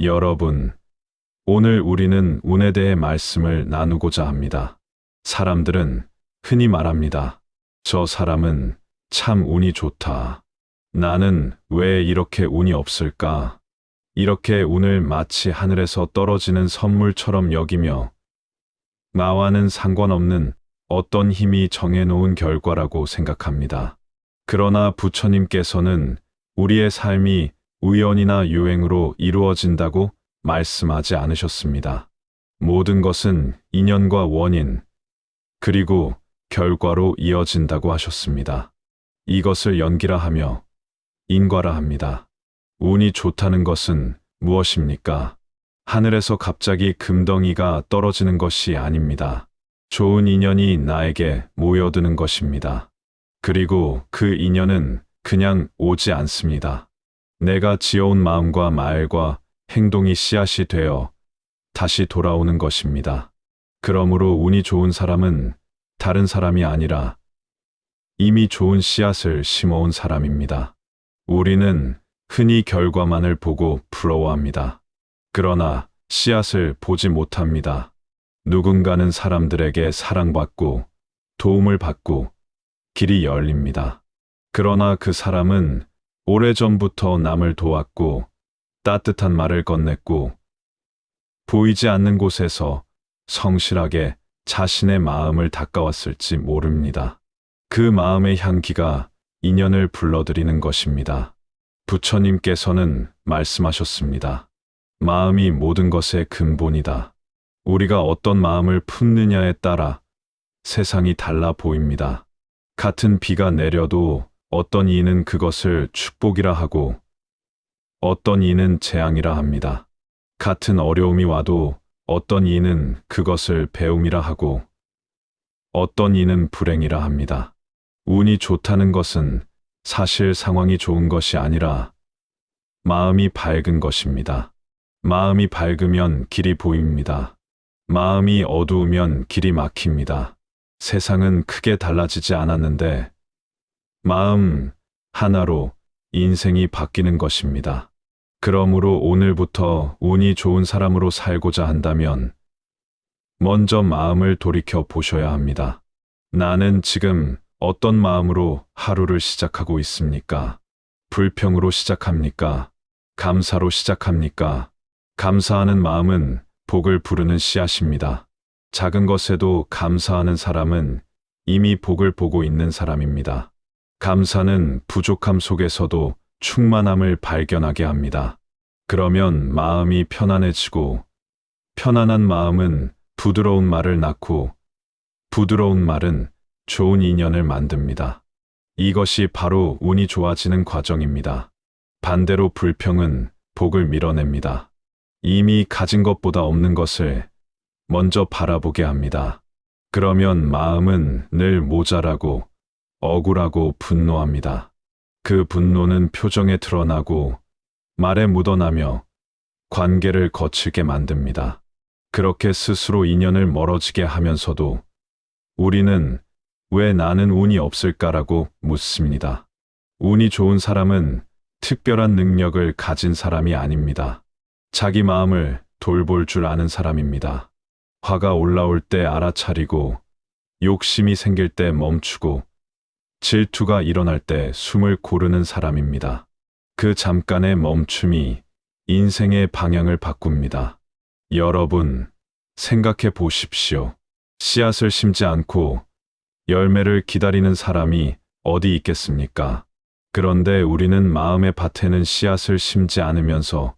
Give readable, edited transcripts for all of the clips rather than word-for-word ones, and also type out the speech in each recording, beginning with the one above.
여러분, 오늘 우리는 운에 대해 말씀을 나누고자 합니다. 사람들은 흔히 말합니다. 저 사람은 참 운이 좋다. 나는 왜 이렇게 운이 없을까? 이렇게 운을 마치 하늘에서 떨어지는 선물처럼 여기며 나와는 상관없는 어떤 힘이 정해놓은 결과라고 생각합니다. 그러나 부처님께서는 우리의 삶이 우연이나 유행으로 이루어진다고 말씀하지 않으셨습니다. 모든 것은 인연과 원인, 그리고 결과로 이어진다고 하셨습니다. 이것을 연기라 하며 인과라 합니다. 운이 좋다는 것은 무엇입니까? 하늘에서 갑자기 금덩이가 떨어지는 것이 아닙니다. 좋은 인연이 나에게 모여드는 것입니다. 그리고 그 인연은 그냥 오지 않습니다. 내가 지어온 마음과 말과 행동이 씨앗이 되어 다시 돌아오는 것입니다. 그러므로 운이 좋은 사람은 다른 사람이 아니라 이미 좋은 씨앗을 심어온 사람입니다. 우리는 흔히 결과만을 보고 부러워합니다. 그러나 씨앗을 보지 못합니다. 누군가는 사람들에게 사랑받고 도움을 받고 길이 열립니다. 그러나 그 사람은 오래전부터 남을 도왔고 따뜻한 말을 건넸고 보이지 않는 곳에서 성실하게 자신의 마음을 닦아왔을지 모릅니다. 그 마음의 향기가 인연을 불러들이는 것입니다. 부처님께서는 말씀하셨습니다. 마음이 모든 것의 근본이다. 우리가 어떤 마음을 품느냐에 따라 세상이 달라 보입니다. 같은 비가 내려도 어떤 이는 그것을 축복이라 하고 어떤 이는 재앙이라 합니다. 같은 어려움이 와도 어떤 이는 그것을 배움이라 하고 어떤 이는 불행이라 합니다. 운이 좋다는 것은 사실 상황이 좋은 것이 아니라 마음이 밝은 것입니다. 마음이 밝으면 길이 보입니다. 마음이 어두우면 길이 막힙니다. 세상은 크게 달라지지 않았는데 마음 하나로 인생이 바뀌는 것입니다. 그러므로 오늘부터 운이 좋은 사람으로 살고자 한다면 먼저 마음을 돌이켜 보셔야 합니다. 나는 지금 어떤 마음으로 하루를 시작하고 있습니까? 불평으로 시작합니까? 감사로 시작합니까? 감사하는 마음은 복을 부르는 씨앗입니다. 작은 것에도 감사하는 사람은 이미 복을 보고 있는 사람입니다. 감사는 부족함 속에서도 충만함을 발견하게 합니다. 그러면 마음이 편안해지고 편안한 마음은 부드러운 말을 낳고 부드러운 말은 좋은 인연을 만듭니다. 이것이 바로 운이 좋아지는 과정입니다. 반대로 불평은 복을 밀어냅니다. 이미 가진 것보다 없는 것을 먼저 바라보게 합니다. 그러면 마음은 늘 모자라고 억울하고 분노합니다. 그 분노는 표정에 드러나고 말에 묻어나며 관계를 거칠게 만듭니다. 그렇게 스스로 인연을 멀어지게 하면서도 우리는 왜 나는 운이 없을까라고 묻습니다. 운이 좋은 사람은 특별한 능력을 가진 사람이 아닙니다. 자기 마음을 돌볼 줄 아는 사람입니다. 화가 올라올 때 알아차리고 욕심이 생길 때 멈추고 질투가 일어날 때 숨을 고르는 사람입니다. 그 잠깐의 멈춤이 인생의 방향을 바꿉니다. 여러분, 생각해 보십시오. 씨앗을 심지 않고 열매를 기다리는 사람이 어디 있겠습니까? 그런데 우리는 마음의 밭에는 씨앗을 심지 않으면서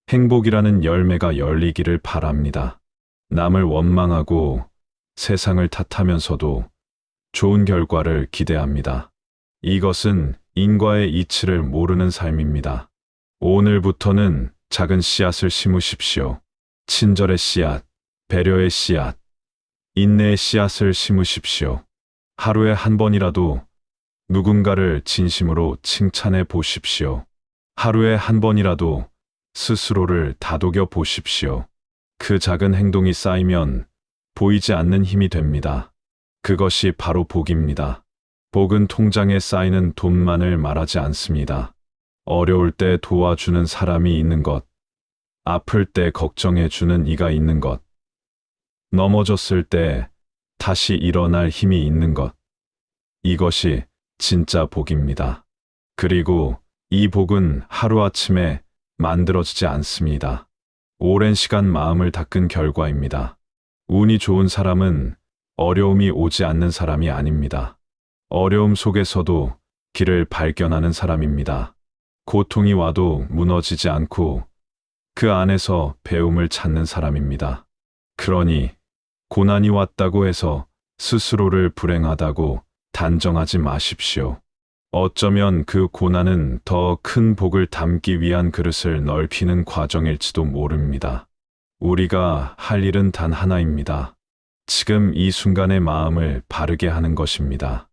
행복이라는 열매가 열리기를 바랍니다. 남을 원망하고 세상을 탓하면서도 좋은 결과를 기대합니다. 이것은 인과의 이치를 모르는 삶입니다. 오늘부터는 작은 씨앗을 심으십시오. 친절의 씨앗, 배려의 씨앗, 인내의 씨앗을 심으십시오. 하루에 한 번이라도 누군가를 진심으로 칭찬해 보십시오. 하루에 한 번이라도 스스로를 다독여 보십시오. 그 작은 행동이 쌓이면 보이지 않는 힘이 됩니다. 그것이 바로 복입니다. 복은 통장에 쌓이는 돈만을 말하지 않습니다. 어려울 때 도와주는 사람이 있는 것, 아플 때 걱정해 주는 이가 있는 것. 넘어졌을 때 다시 일어날 힘이 있는 것. 이것이 진짜 복입니다. 그리고 이 복은 하루아침에 만들어지지 않습니다. 오랜 시간 마음을 닦은 결과입니다. 운이 좋은 사람은 어려움이 오지 않는 사람이 아닙니다. 어려움 속에서도 길을 발견하는 사람입니다. 고통이 와도 무너지지 않고 그 안에서 배움을 찾는 사람입니다. 그러니 고난이 왔다고 해서 스스로를 불행하다고 단정하지 마십시오. 어쩌면 그 고난은 더 큰 복을 담기 위한 그릇을 넓히는 과정일지도 모릅니다. 우리가 할 일은 단 하나입니다. 지금 이 순간의 마음을 바르게 하는 것입니다.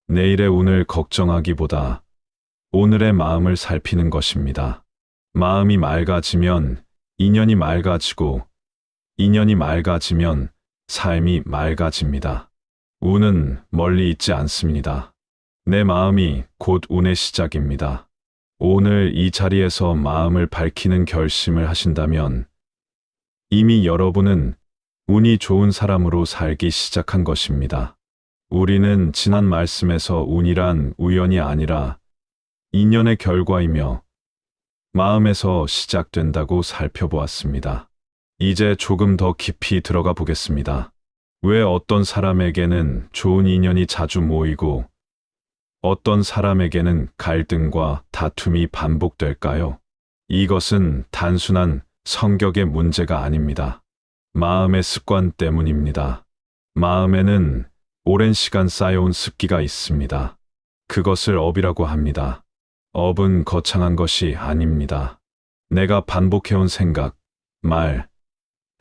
내일의 운을 걱정하기보다 오늘의 마음을 살피는 것입니다. 마음이 맑아지면 인연이 맑아지고 인연이 맑아지면 삶이 맑아집니다. 운은 멀리 있지 않습니다. 내 마음이 곧 운의 시작입니다. 오늘 이 자리에서 마음을 밝히는 결심을 하신다면 이미 여러분은 운이 좋은 사람으로 살기 시작한 것입니다. 우리는 지난 말씀에서 운이란 우연이 아니라 인연의 결과이며 마음에서 시작된다고 살펴보았습니다. 이제 조금 더 깊이 들어가 보겠습니다. 왜 어떤 사람에게는 좋은 인연이 자주 모이고 어떤 사람에게는 갈등과 다툼이 반복될까요? 이것은 단순한 성격의 문제가 아닙니다. 마음의 습관 때문입니다. 마음에는 오랜 시간 쌓여온 습기가 있습니다. 그것을 업이라고 합니다. 업은 거창한 것이 아닙니다. 내가 반복해온 생각, 말,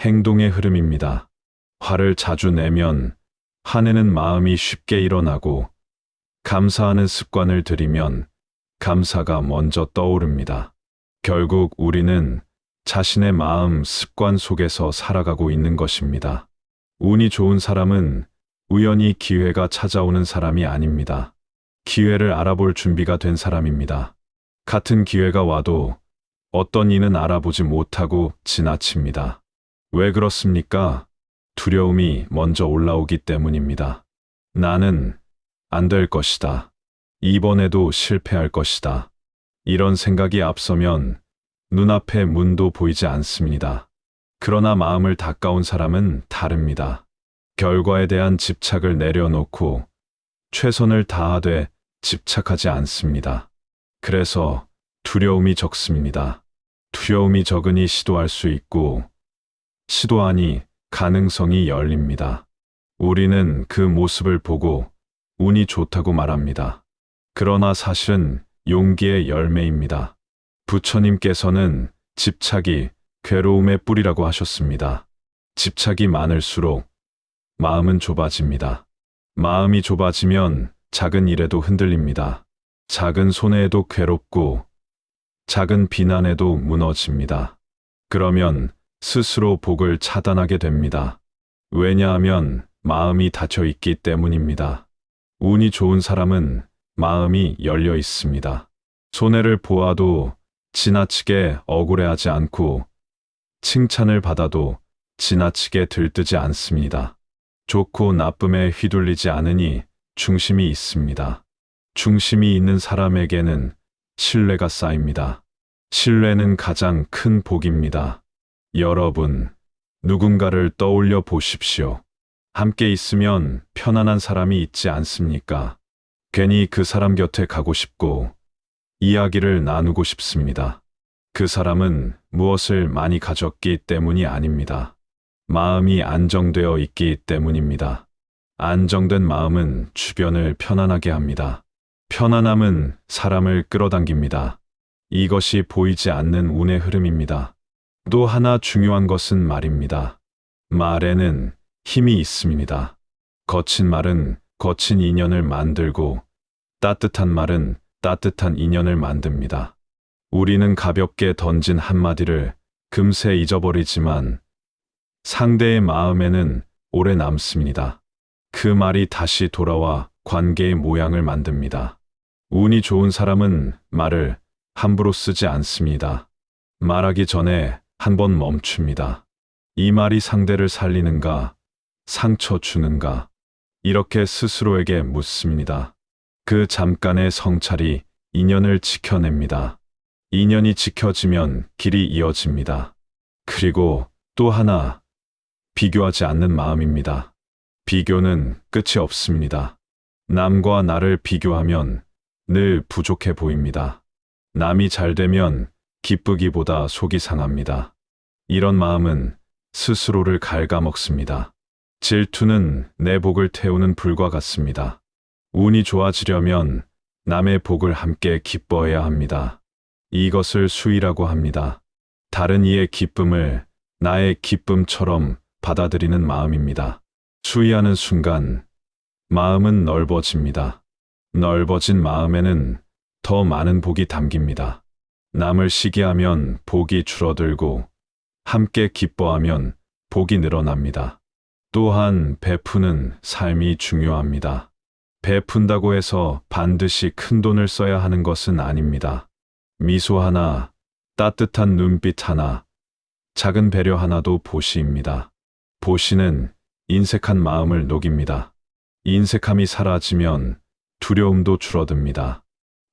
행동의 흐름입니다. 화를 자주 내면 화내는 마음이 쉽게 일어나고 감사하는 습관을 들이면 감사가 먼저 떠오릅니다. 결국 우리는 자신의 마음 습관 속에서 살아가고 있는 것입니다. 운이 좋은 사람은 우연히 기회가 찾아오는 사람이 아닙니다. 기회를 알아볼 준비가 된 사람입니다. 같은 기회가 와도 어떤 이는 알아보지 못하고 지나칩니다. 왜 그렇습니까? 두려움이 먼저 올라오기 때문입니다. 나는 안 될 것이다. 이번에도 실패할 것이다. 이런 생각이 앞서면 눈앞에 문도 보이지 않습니다. 그러나 마음을 닦아온 사람은 다릅니다. 결과에 대한 집착을 내려놓고 최선을 다하되 집착하지 않습니다. 그래서 두려움이 적습니다. 두려움이 적으니 시도할 수 있고 시도하니 가능성이 열립니다. 우리는 그 모습을 보고 운이 좋다고 말합니다. 그러나 사실은 용기의 열매입니다. 부처님께서는 집착이 괴로움의 뿌리라고 하셨습니다. 집착이 많을수록 마음은 좁아집니다. 마음이 좁아지면 작은 일에도 흔들립니다. 작은 손해에도 괴롭고 작은 비난에도 무너집니다. 그러면 스스로 복을 차단하게 됩니다. 왜냐하면 마음이 닫혀 있기 때문입니다. 운이 좋은 사람은 마음이 열려 있습니다. 손해를 보아도 지나치게 억울해하지 않고 칭찬을 받아도 지나치게 들뜨지 않습니다. 좋고 나쁨에 휘둘리지 않으니 중심이 있습니다. 중심이 있는 사람에게는 신뢰가 쌓입니다. 신뢰는 가장 큰 복입니다. 여러분, 누군가를 떠올려 보십시오. 함께 있으면 편안한 사람이 있지 않습니까? 괜히 그 사람 곁에 가고 싶고 이야기를 나누고 싶습니다. 그 사람은 무엇을 많이 가졌기 때문이 아닙니다. 마음이 안정되어 있기 때문입니다. 안정된 마음은 주변을 편안하게 합니다. 편안함은 사람을 끌어당깁니다. 이것이 보이지 않는 운의 흐름입니다. 또 하나 중요한 것은 말입니다. 말에는 힘이 있습니다. 거친 말은 거친 인연을 만들고 따뜻한 말은 따뜻한 인연을 만듭니다. 우리는 가볍게 던진 한마디를 금세 잊어버리지만 상대의 마음에는 오래 남습니다. 그 말이 다시 돌아와 관계의 모양을 만듭니다. 운이 좋은 사람은 말을 함부로 쓰지 않습니다. 말하기 전에 한번 멈춥니다. 이 말이 상대를 살리는가, 상처 주는가, 이렇게 스스로에게 묻습니다. 그 잠깐의 성찰이 인연을 지켜냅니다. 인연이 지켜지면 길이 이어집니다. 그리고 또 하나, 비교하지 않는 마음입니다. 비교는 끝이 없습니다. 남과 나를 비교하면 늘 부족해 보입니다. 남이 잘 되면 기쁘기보다 속이 상합니다. 이런 마음은 스스로를 갉아먹습니다. 질투는 내 복을 태우는 불과 같습니다. 운이 좋아지려면 남의 복을 함께 기뻐해야 합니다. 이것을 수의라고 합니다. 다른 이의 기쁨을 나의 기쁨처럼 받아들이는 마음입니다. 수의하는 순간 마음은 넓어집니다. 넓어진 마음에는 더 많은 복이 담깁니다. 남을 시기하면 복이 줄어들고 함께 기뻐하면 복이 늘어납니다. 또한 베푸는 삶이 중요합니다. 베푼다고 해서 반드시 큰 돈을 써야 하는 것은 아닙니다. 미소 하나, 따뜻한 눈빛 하나, 작은 배려 하나도 보시입니다. 보시는 인색한 마음을 녹입니다. 인색함이 사라지면 두려움도 줄어듭니다.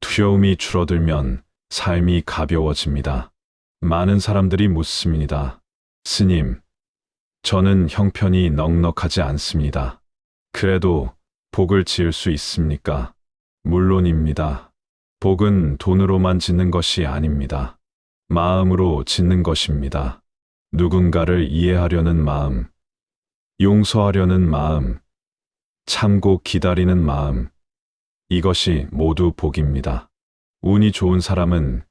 두려움이 줄어들면 삶이 가벼워집니다. 많은 사람들이 묻습니다. 스님, 저는 형편이 넉넉하지 않습니다. 그래도 복을 지을 수 있습니까? 물론입니다. 복은 돈으로만 짓는 것이 아닙니다. 마음으로 짓는 것입니다. 누군가를 이해하려는 마음, 용서하려는 마음, 참고 기다리는 마음, 이것이 모두 복입니다. 운이 좋은 사람은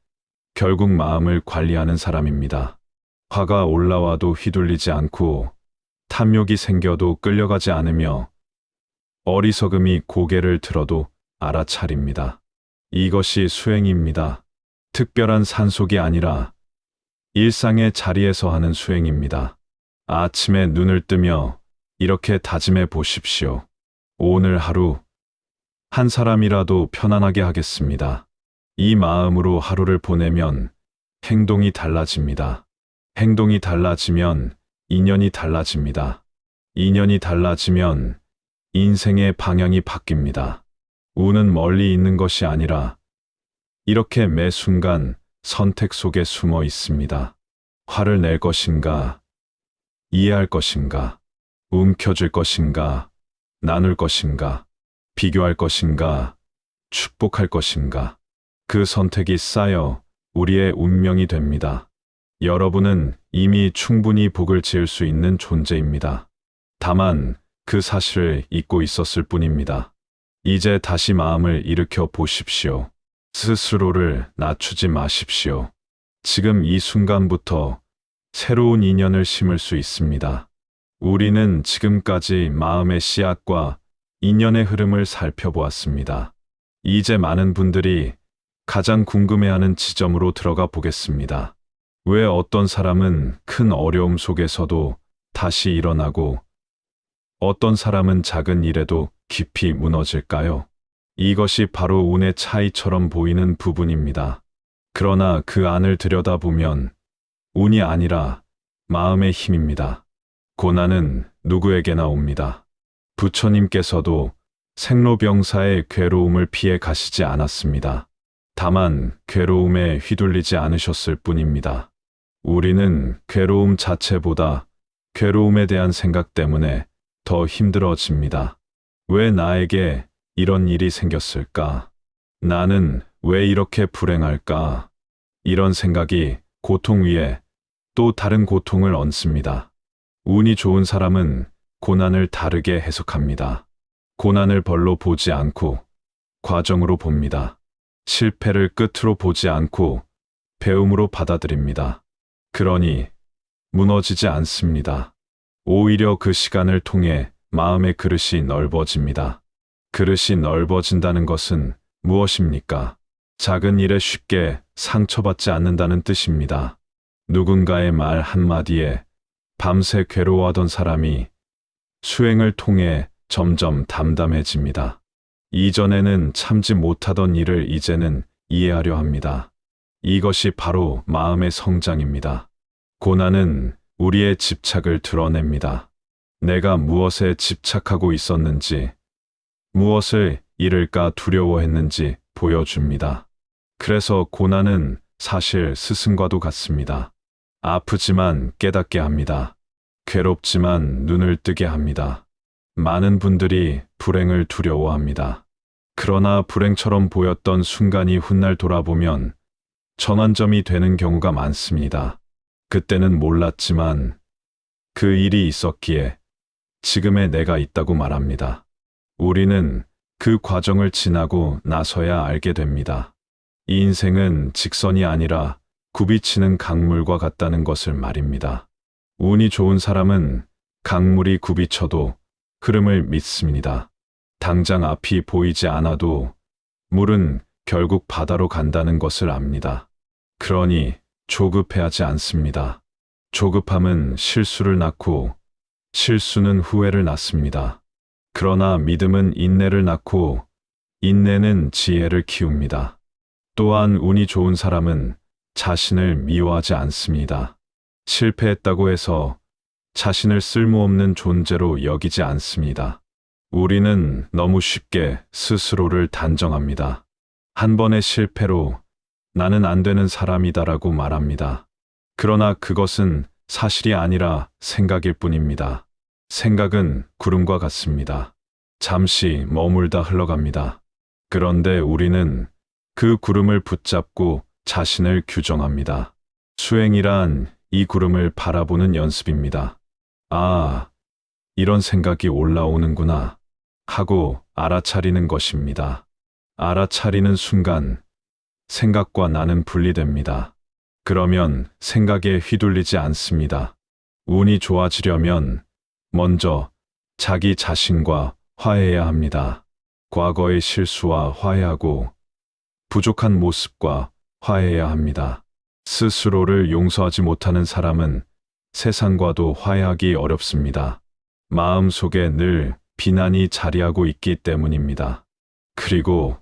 결국 마음을 관리하는 사람입니다. 화가 올라와도 휘둘리지 않고 탐욕이 생겨도 끌려가지 않으며 어리석음이 고개를 들어도 알아차립니다. 이것이 수행입니다. 특별한 산속이 아니라 일상의 자리에서 하는 수행입니다. 아침에 눈을 뜨며 이렇게 다짐해 보십시오. 오늘 하루 한 사람이라도 편안하게 하겠습니다. 이 마음으로 하루를 보내면 행동이 달라집니다. 행동이 달라지면 인연이 달라집니다. 인연이 달라지면 인생의 방향이 바뀝니다. 운은 멀리 있는 것이 아니라 이렇게 매 순간 선택 속에 숨어 있습니다. 화를 낼 것인가, 이해할 것인가, 움켜쥘 것인가, 나눌 것인가, 비교할 것인가, 축복할 것인가. 그 선택이 쌓여 우리의 운명이 됩니다. 여러분은 이미 충분히 복을 지을 수 있는 존재입니다. 다만 그 사실을 잊고 있었을 뿐입니다. 이제 다시 마음을 일으켜 보십시오. 스스로를 낮추지 마십시오. 지금 이 순간부터 새로운 인연을 심을 수 있습니다. 우리는 지금까지 마음의 씨앗과 인연의 흐름을 살펴보았습니다. 이제 많은 분들이 가장 궁금해하는 지점으로 들어가 보겠습니다. 왜 어떤 사람은 큰 어려움 속에서도 다시 일어나고 어떤 사람은 작은 일에도 깊이 무너질까요? 이것이 바로 운의 차이처럼 보이는 부분입니다. 그러나 그 안을 들여다보면 운이 아니라 마음의 힘입니다. 고난은 누구에게나 옵니다. 부처님께서도 생로병사의 괴로움을 피해 가시지 않았습니다. 다만 괴로움에 휘둘리지 않으셨을 뿐입니다. 우리는 괴로움 자체보다 괴로움에 대한 생각 때문에 더 힘들어집니다. 왜 나에게 이런 일이 생겼을까? 나는 왜 이렇게 불행할까? 이런 생각이 고통 위에 또 다른 고통을 얹습니다. 운이 좋은 사람은 고난을 다르게 해석합니다. 고난을 벌로 보지 않고 과정으로 봅니다. 실패를 끝으로 보지 않고 배움으로 받아들입니다. 그러니 무너지지 않습니다. 오히려 그 시간을 통해 마음의 그릇이 넓어집니다. 그릇이 넓어진다는 것은 무엇입니까? 작은 일에 쉽게 상처받지 않는다는 뜻입니다. 누군가의 말 한마디에 밤새 괴로워하던 사람이 수행을 통해 점점 담담해집니다. 이전에는 참지 못하던 일을 이제는 이해하려 합니다. 이것이 바로 마음의 성장입니다. 고난은 우리의 집착을 드러냅니다. 내가 무엇에 집착하고 있었는지, 무엇을 잃을까 두려워했는지 보여줍니다. 그래서 고난은 사실 스승과도 같습니다. 아프지만 깨닫게 합니다. 괴롭지만 눈을 뜨게 합니다. 많은 분들이 불행을 두려워합니다. 그러나 불행처럼 보였던 순간이 훗날 돌아보면 전환점이 되는 경우가 많습니다. 그때는 몰랐지만 그 일이 있었기에 지금의 내가 있다고 말합니다. 우리는 그 과정을 지나고 나서야 알게 됩니다. 이 인생은 직선이 아니라 굽이치는 강물과 같다는 것을 말입니다. 운이 좋은 사람은 강물이 굽이쳐도 흐름을 믿습니다. 당장 앞이 보이지 않아도 물은 결국 바다로 간다는 것을 압니다. 그러니 조급해하지 않습니다. 조급함은 실수를 낳고 실수는 후회를 낳습니다. 그러나 믿음은 인내를 낳고 인내는 지혜를 키웁니다. 또한 운이 좋은 사람은 자신을 미워하지 않습니다. 실패했다고 해서 자신을 쓸모없는 존재로 여기지 않습니다. 우리는 너무 쉽게 스스로를 단정합니다. 한 번의 실패로 나는 안 되는 사람이다라고 말합니다. 그러나 그것은 사실이 아니라 생각일 뿐입니다. 생각은 구름과 같습니다. 잠시 머물다 흘러갑니다. 그런데 우리는 그 구름을 붙잡고 자신을 규정합니다. 수행이란 이 구름을 바라보는 연습입니다. 아, 이런 생각이 올라오는구나 하고 알아차리는 것입니다. 알아차리는 순간 생각과 나는 분리됩니다. 그러면 생각에 휘둘리지 않습니다. 운이 좋아지려면 먼저 자기 자신과 화해해야 합니다. 과거의 실수와 화해하고 부족한 모습과 화해해야 합니다. 스스로를 용서하지 못하는 사람은 세상과도 화해하기 어렵습니다. 마음 속에 늘 비난이 자리하고 있기 때문입니다. 그리고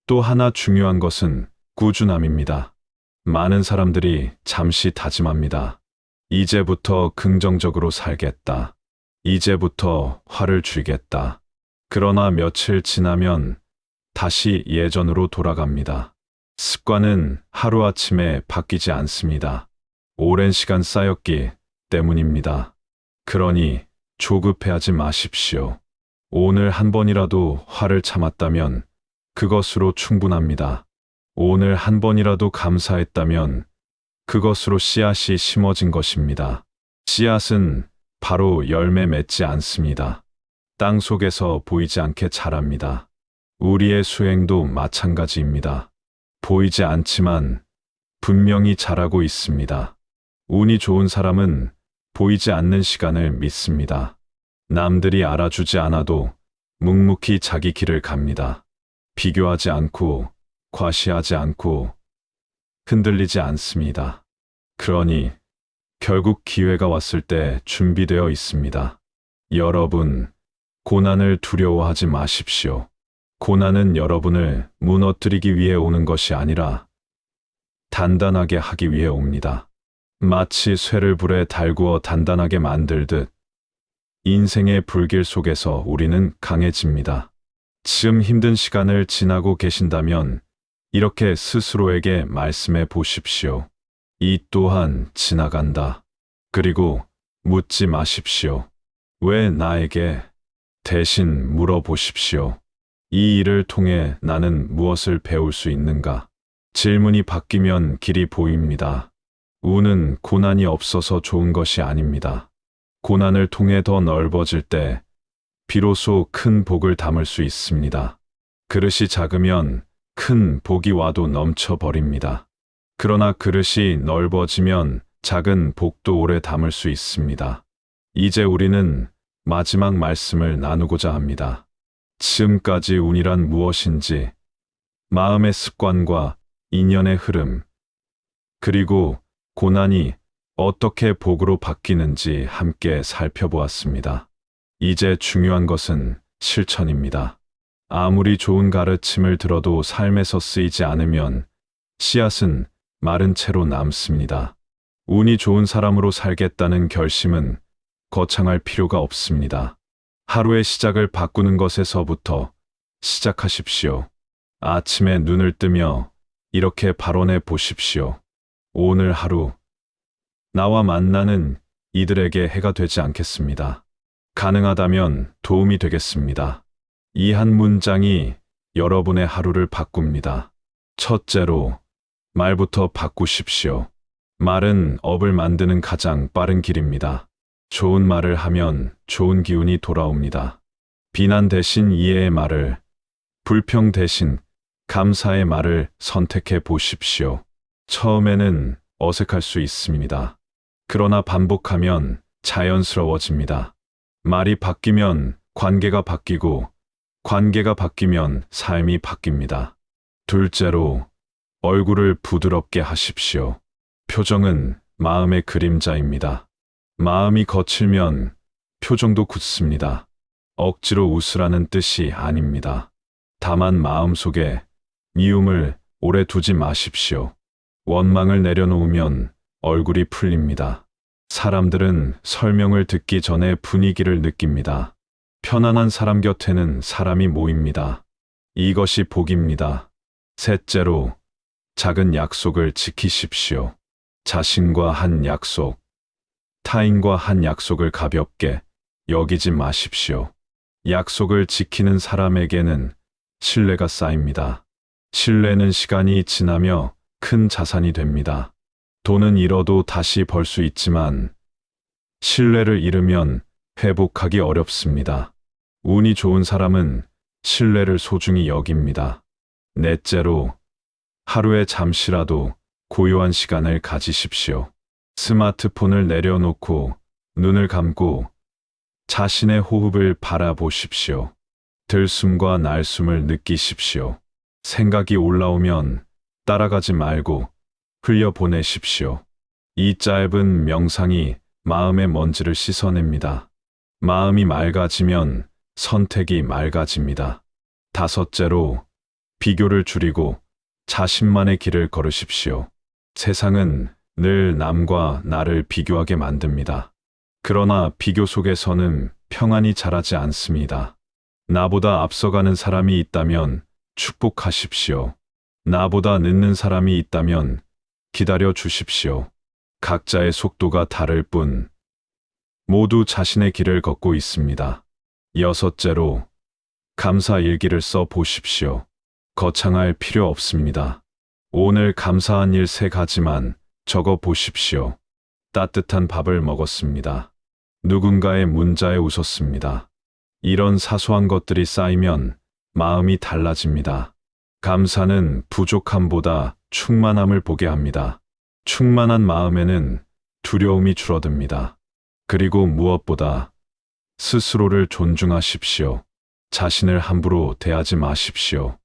또 하나 중요한 것은 꾸준함입니다. 많은 사람들이 잠시 다짐합니다. 이제부터 긍정적으로 살겠다. 이제부터 화를 줄이겠다. 그러나 며칠 지나면 다시 예전으로 돌아갑니다. 습관은 하루아침에 바뀌지 않습니다. 오랜 시간 쌓였기 때문입니다. 그러니 조급해하지 마십시오. 오늘 한 번이라도 화를 참았다면 그것으로 충분합니다. 오늘 한 번이라도 감사했다면 그것으로 씨앗이 심어진 것입니다. 씨앗은 바로 열매 맺지 않습니다. 땅 속에서 보이지 않게 자랍니다. 우리의 수행도 마찬가지입니다. 보이지 않지만 분명히 자라고 있습니다. 운이 좋은 사람은 보이지 않는 시간을 믿습니다. 남들이 알아주지 않아도 묵묵히 자기 길을 갑니다. 비교하지 않고 과시하지 않고 흔들리지 않습니다. 그러니 결국 기회가 왔을 때 준비되어 있습니다. 여러분, 고난을 두려워하지 마십시오. 고난은 여러분을 무너뜨리기 위해 오는 것이 아니라 단단하게 하기 위해 옵니다. 마치 쇠를 불에 달구어 단단하게 만들듯 인생의 불길 속에서 우리는 강해집니다. 지금 힘든 시간을 지나고 계신다면 이렇게 스스로에게 말씀해 보십시오. 이 또한 지나간다. 그리고 묻지 마십시오. 왜 나에게? 대신 물어보십시오. 이 일을 통해 나는 무엇을 배울 수 있는가? 질문이 바뀌면 길이 보입니다. 운은 고난이 없어서 좋은 것이 아닙니다. 고난을 통해 더 넓어질 때 비로소 큰 복을 담을 수 있습니다. 그릇이 작으면 큰 복이 와도 넘쳐버립니다. 그러나 그릇이 넓어지면 작은 복도 오래 담을 수 있습니다. 이제 우리는 마지막 말씀을 나누고자 합니다. 지금까지 운이란 무엇인지, 마음의 습관과 인연의 흐름, 그리고 고난이 어떻게 복으로 바뀌는지 함께 살펴보았습니다. 이제 중요한 것은 실천입니다. 아무리 좋은 가르침을 들어도 삶에서 쓰이지 않으면 씨앗은 마른 채로 남습니다. 운이 좋은 사람으로 살겠다는 결심은 거창할 필요가 없습니다. 하루의 시작을 바꾸는 것에서부터 시작하십시오. 아침에 눈을 뜨며 이렇게 발언해 보십시오. 오늘 하루 나와 만나는 이들에게 해가 되지 않겠습니다. 가능하다면 도움이 되겠습니다. 이 한 문장이 여러분의 하루를 바꿉니다. 첫째로, 말부터 바꾸십시오. 말은 업을 만드는 가장 빠른 길입니다. 좋은 말을 하면 좋은 기운이 돌아옵니다. 비난 대신 이해의 말을, 불평 대신 감사의 말을 선택해 보십시오. 처음에는 어색할 수 있습니다. 그러나 반복하면 자연스러워집니다. 말이 바뀌면 관계가 바뀌고, 관계가 바뀌면 삶이 바뀝니다. 둘째로, 얼굴을 부드럽게 하십시오. 표정은 마음의 그림자입니다. 마음이 거칠면 표정도 굳습니다. 억지로 웃으라는 뜻이 아닙니다. 다만 마음속에 미움을 오래 두지 마십시오. 원망을 내려놓으면 얼굴이 풀립니다. 사람들은 설명을 듣기 전에 분위기를 느낍니다. 편안한 사람 곁에는 사람이 모입니다. 이것이 복입니다. 셋째로, 작은 약속을 지키십시오. 자신과 한 약속, 타인과 한 약속을 가볍게 여기지 마십시오. 약속을 지키는 사람에게는 신뢰가 쌓입니다. 신뢰는 시간이 지나며 큰 자산이 됩니다. 돈은 잃어도 다시 벌 수 있지만 신뢰를 잃으면 회복하기 어렵습니다. 운이 좋은 사람은 신뢰를 소중히 여깁니다. 넷째로, 하루에 잠시라도 고요한 시간을 가지십시오. 스마트폰을 내려놓고 눈을 감고 자신의 호흡을 바라보십시오. 들숨과 날숨을 느끼십시오. 생각이 올라오면 따라가지 말고 흘려보내십시오. 이 짧은 명상이 마음의 먼지를 씻어냅니다. 마음이 맑아지면 선택이 맑아집니다. 다섯째로, 비교를 줄이고 자신만의 길을 걸으십시오. 세상은 늘 남과 나를 비교하게 만듭니다. 그러나 비교 속에서는 평안이 자라지 않습니다. 나보다 앞서가는 사람이 있다면 축복하십시오. 나보다 늦는 사람이 있다면 기다려 주십시오. 각자의 속도가 다를 뿐 모두 자신의 길을 걷고 있습니다. 여섯째로, 감사 일기를 써 보십시오. 거창할 필요 없습니다. 오늘 감사한 일 3가지만 적어 보십시오. 따뜻한 밥을 먹었습니다. 누군가의 문자에 웃었습니다. 이런 사소한 것들이 쌓이면 마음이 달라집니다. 감사는 부족함보다 충만함을 보게 합니다. 충만한 마음에는 두려움이 줄어듭니다. 그리고 무엇보다 스스로를 존중하십시오. 자신을 함부로 대하지 마십시오.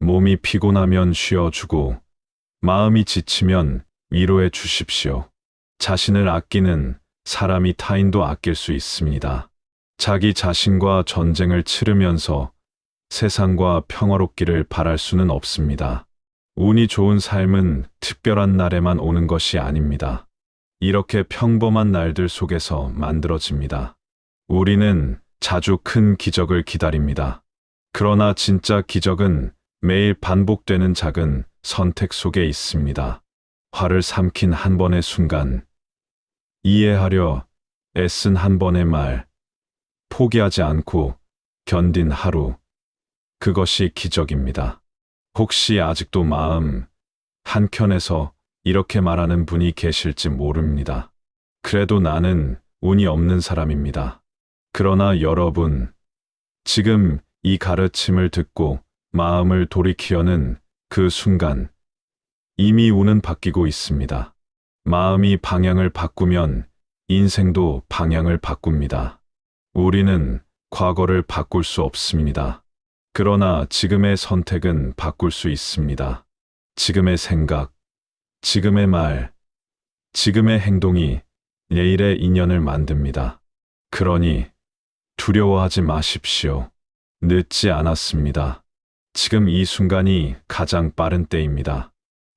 몸이 피곤하면 쉬어주고 마음이 지치면 위로해 주십시오. 자신을 아끼는 사람이 타인도 아낄 수 있습니다. 자기 자신과 전쟁을 치르면서 세상과 평화롭기를 바랄 수는 없습니다. 운이 좋은 삶은 특별한 날에만 오는 것이 아닙니다. 이렇게 평범한 날들 속에서 만들어집니다. 우리는 자주 큰 기적을 기다립니다. 그러나 진짜 기적은 매일 반복되는 작은 선택 속에 있습니다. 화를 삼킨 한 번의 순간, 이해하려 애쓴 한 번의 말, 포기하지 않고 견딘 하루, 그것이 기적입니다. 혹시 아직도 마음 한켠에서 이렇게 말하는 분이 계실지 모릅니다. 그래도 나는 운이 없는 사람입니다. 그러나 여러분, 지금 이 가르침을 듣고 마음을 돌이키려는 그 순간, 이미 운은 바뀌고 있습니다. 마음이 방향을 바꾸면 인생도 방향을 바꿉니다. 우리는 과거를 바꿀 수 없습니다. 그러나 지금의 선택은 바꿀 수 있습니다. 지금의 생각, 지금의 말, 지금의 행동이 내일의 인연을 만듭니다. 그러니 두려워하지 마십시오. 늦지 않았습니다. 지금 이 순간이 가장 빠른 때입니다.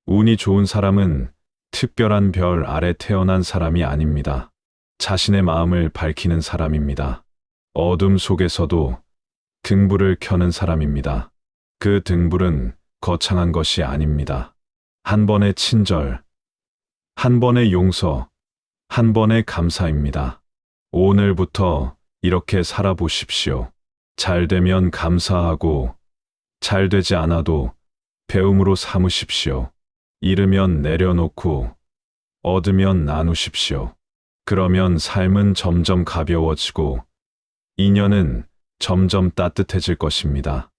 운이 좋은 사람은 특별한 별 아래 태어난 사람이 아닙니다. 자신의 마음을 밝히는 사람입니다. 어둠 속에서도 등불을 켜는 사람입니다. 그 등불은 거창한 것이 아닙니다. 한 번의 친절, 한 번의 용서, 한 번의 감사입니다. 오늘부터 이렇게 살아보십시오. 잘 되면 감사하고, 잘 되지 않아도 배움으로 삼으십시오. 잃으면 내려놓고, 얻으면 나누십시오. 그러면 삶은 점점 가벼워지고, 인연은 점점 따뜻해질 것입니다.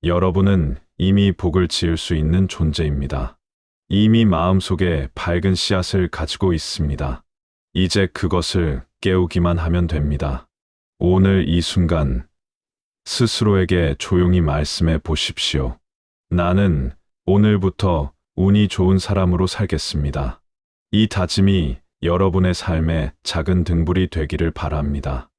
여러분은 이미 복을 지을 수 있는 존재입니다. 이미 마음속에 밝은 씨앗을 가지고 있습니다. 이제 그것을 깨우기만 하면 됩니다. 오늘 이 순간 스스로에게 조용히 말씀해 보십시오. 나는 오늘부터 운이 좋은 사람으로 살겠습니다. 이 다짐이 여러분의 삶에 작은 등불이 되기를 바랍니다.